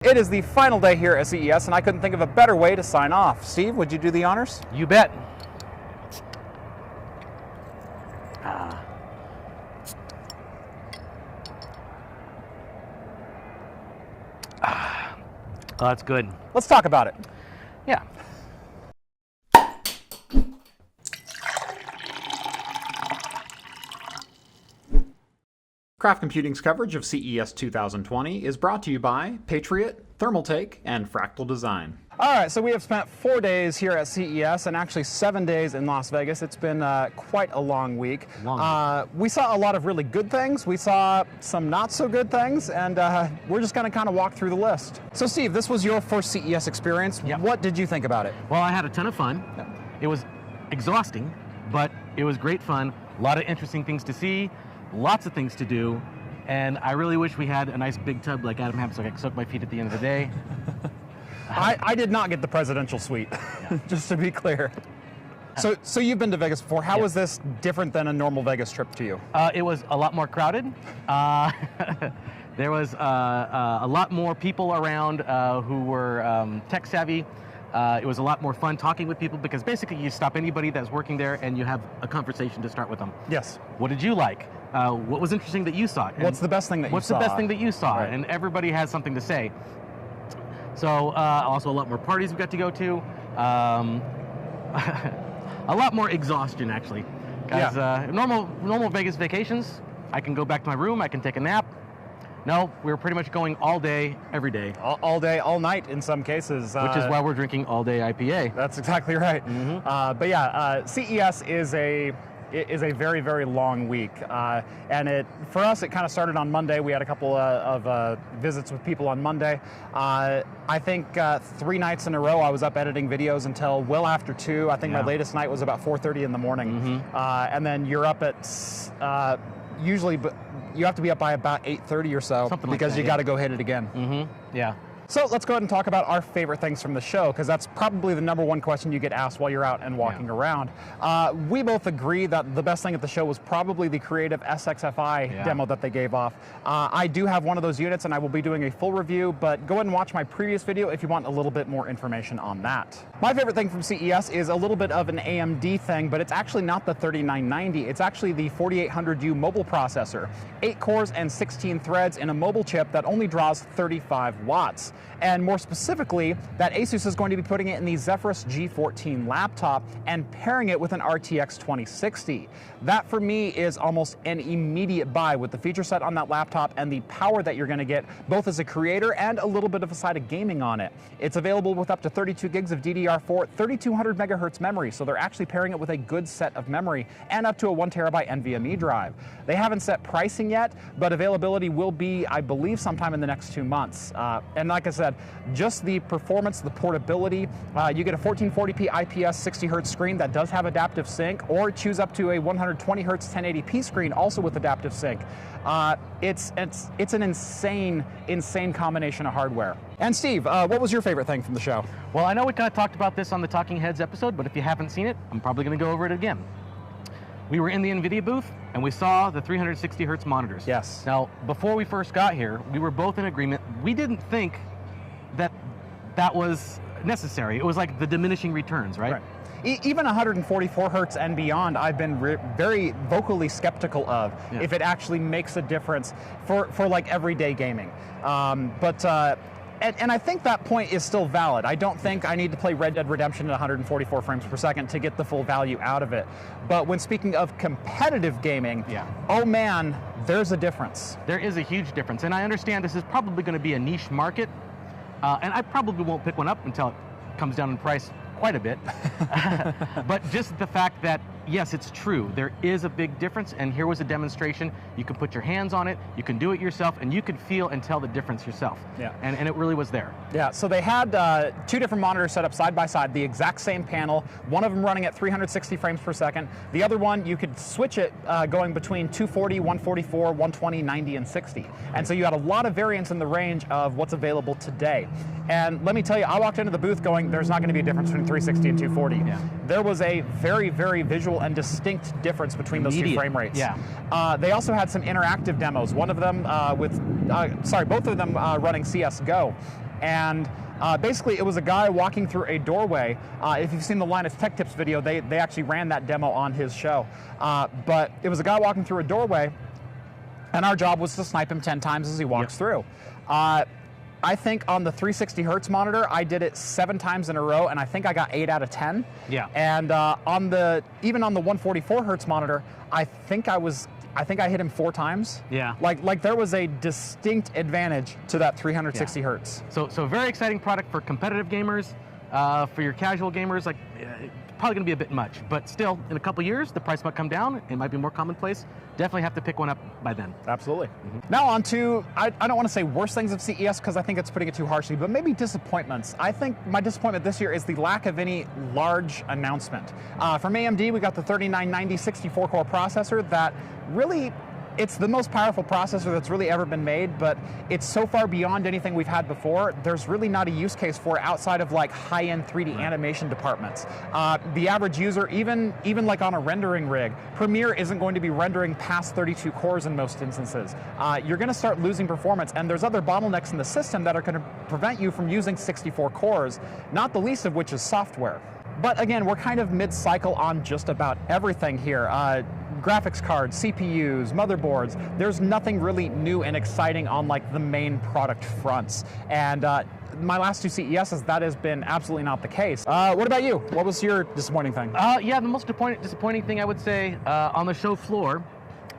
It is the final day here at CES, and I couldn't think of a better way to sign off. Steve, would you do the honors? You bet. Oh, that's good. Let's talk about it. Yeah. Craft Computing's coverage of CES 2020 is brought to you by Patriot, Thermaltake, and Fractal Design. All right, so we have spent 4 days here at CES and actually 7 days in Las Vegas. It's been quite a long week. We saw a lot of really good things. We saw some not so good things, and we're just going to kind of walk through the list. So Steve, this was your first CES experience. Yep. What did you think about it? Well, I had a ton of fun. Yep. It was exhausting, but it was great fun. A lot of interesting things to see, lots of things to do, and I really wish we had a nice big tub like Adam had so I could soak my feet at the end of the day. I did not get the presidential suite, just to be clear. So you've been to Vegas before. How was this different than a normal Vegas trip to you? It was a lot more crowded. There was a lot more people around who were tech savvy. It was a lot more fun talking with people because basically you stop anybody that's working there and you have a conversation to start with them. Yes. What did you like? What was interesting that you saw? And what's the best thing that you saw? What's the best thing that you saw? Right. And everybody has something to say. So also a lot more parties we got to go to. A lot more exhaustion actually. Because normal Vegas vacations, I can go back to my room, I can take a nap. No, we were pretty much going all day, every day. All day, all night in some cases. Which is why we're drinking all day IPA. That's exactly right. Mm-hmm. But yeah, CES is a very, very long week. And for us, it kind of started on Monday. We had a couple of visits with people on Monday. I think 3 nights in a row I was up editing videos until well after 2. I think my latest night was about 4:30 in the morning. Mm-hmm. And then you're up at, usually, you have to be up by about 8:30 or so. Something because like that, you got to go hit it again. Mm-hmm. Yeah. So let's go ahead and talk about our favorite things from the show, because that's probably the #1 question you get asked while you're out and walking around. We both agree that the best thing at the show was probably the creative SXFI demo that they gave off. I do have one of those units and I will be doing a full review, but go ahead and watch my previous video if you want a little bit more information on that. My favorite thing from CES is a little bit of an AMD thing, but it's actually not the 3990. It's actually the 4800U mobile processor. 8 cores and 16 threads in a mobile chip that only draws 35 watts. And more specifically, that Asus is going to be putting it in the Zephyrus G14 laptop and pairing it with an RTX 2060. That for me is almost an immediate buy with the feature set on that laptop and the power that you're going to get both as a creator and a little bit of a side of gaming on it. It's available with up to 32 gigs of DDR4, 3200 megahertz memory, so they're actually pairing it with a good set of memory and up to a 1 terabyte NVMe drive. They haven't set pricing yet, but availability will be, I believe, sometime in the next 2 months. And like I said, just the performance, the portability, you get a 1440p IPS 60 hertz screen that does have adaptive sync, or choose up to a 120 hertz 1080p screen also with adaptive sync. It's an insane combination of hardware. And Steve, what was your favorite thing from the show? Well, I know we kind of talked about this on the Talking Heads episode, but if you haven't seen it, I'm probably going to go over it again. We were in the NVIDIA booth, and we saw the 360 hertz monitors. Yes. Now, before we first got here, we were both in agreement. We didn't think that was necessary. It was like the diminishing returns, right? Even 144 hertz and beyond, I've been very vocally skeptical of if it actually makes a difference for like everyday gaming. And I think that point is still valid. I don't think I need to play Red Dead Redemption at 144 frames per second to get the full value out of it. But when speaking of competitive gaming, oh man, there's a difference. There is a huge difference. And I understand this is probably going to be a niche market. And I probably won't pick one up until it comes down in price quite a bit. But just the fact that, yes, it's true. There is a big difference, and here was a demonstration. You can put your hands on it, you can do it yourself, and you can feel and tell the difference yourself. And it really was there. Yeah, so they had 2 different monitors set up side by side, the exact same panel, one of them running at 360 frames per second. The other one, you could switch it going between 240, 144, 120, 90, and 60. And so you had a lot of variance in the range of what's available today. And let me tell you, I walked into the booth going, there's not going to be a difference between 360 and 240. There was a very, very visual and distinct difference between those 2 frame rates. They also had some interactive demos. One of them both of them running CSGO. and basically it was a guy walking through a doorway. If you've seen the Linus Tech Tips video, they actually ran that demo on his show. But it was a guy walking through a doorway, and our job was to snipe him 10 times as he walks through. I think on the 360 hertz monitor, I did it 7 times in a row, and I think I got 8 out of 10. Yeah. And even on the 144 hertz monitor, I think I hit him 4 times. Yeah. Like there was a distinct advantage to that 360 hertz. So very exciting product for competitive gamers. For your casual gamers, like probably going to be a bit much, but still, in a couple years, the price might come down. It might be more commonplace. Definitely have to pick one up by then. Absolutely. Now on to, I don't want to say worst things of CES because I think it's putting it too harshly, but maybe disappointments. I think my disappointment this year is the lack of any large announcement. From AMD, we got the 3990 64-core processor that really, it's the most powerful processor that's really ever been made, but it's so far beyond anything we've had before, there's really not a use case for it outside of like high-end 3D animation departments. The average user, even like on a rendering rig, Premiere isn't going to be rendering past 32 cores in most instances. You're going to start losing performance, and there's other bottlenecks in the system that are going to prevent you from using 64 cores, not the least of which is software. But again, we're kind of mid-cycle on just about everything here. Graphics cards, CPUs, motherboards, there's nothing really new and exciting on like the main product fronts. And my last 2 CESs, that has been absolutely not the case. What about you? What was your disappointing thing? Yeah, the most disappointing thing I would say on the show floor,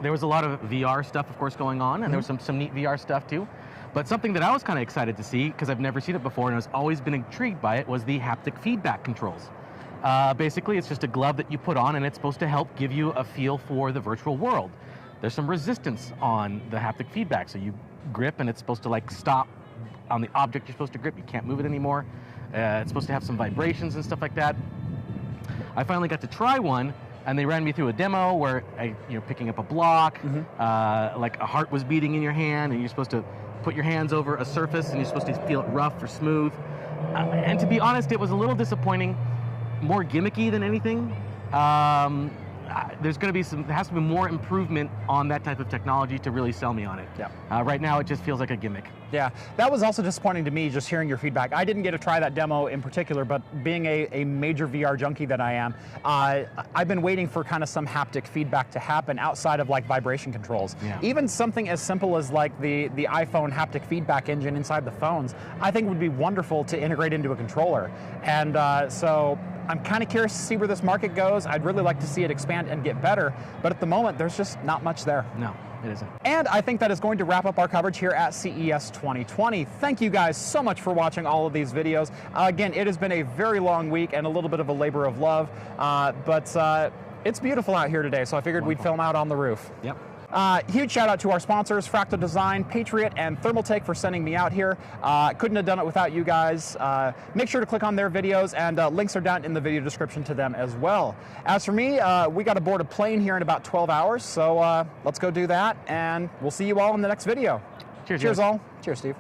there was a lot of VR stuff, of course, going on, and there was some neat VR stuff too. But something that I was kind of excited to see, because I've never seen it before and I've always been intrigued by it, was the haptic feedback controls. Basically, it's just a glove that you put on, and it's supposed to help give you a feel for the virtual world. There's some resistance on the haptic feedback, so you grip, and it's supposed to like stop on the object you're supposed to grip. You can't move it anymore. It's supposed to have some vibrations and stuff like that. I finally got to try one, and they ran me through a demo where you're picking up a block, like a heart was beating in your hand, and you're supposed to put your hands over a surface, and you're supposed to feel it rough or smooth. And to be honest, it was a little disappointing. More gimmicky than anything. There has to be more improvement on that type of technology to really sell me on it. Yeah. Right now, it just feels like a gimmick. Yeah, that was also disappointing to me, just hearing your feedback. I didn't get to try that demo in particular, but being a major VR junkie that I am, I've been waiting for kind of some haptic feedback to happen outside of like vibration controls. Yeah. Even something as simple as like the iPhone haptic feedback engine inside the phones, I think would be wonderful to integrate into a controller. And so I'm kind of curious to see where this market goes. I'd really like to see it expand and get better, but at the moment, there's just not much there. No, it isn't. And I think that is going to wrap up our coverage here at CES 2020. Thank you guys so much for watching all of these videos. Again, it has been a very long week and a little bit of a labor of love, but it's beautiful out here today, so I figured we'd film out on the roof. Yep. Huge shout out to our sponsors, Fractal Design, Patriot, and Thermaltake for sending me out here. Couldn't have done it without you guys. Make sure to click on their videos, and links are down in the video description to them as well. As for me, we got to board a plane here in about 12 hours, so let's go do that, and we'll see you all in the next video. Cheers. Cheers all. Cheers, Steve.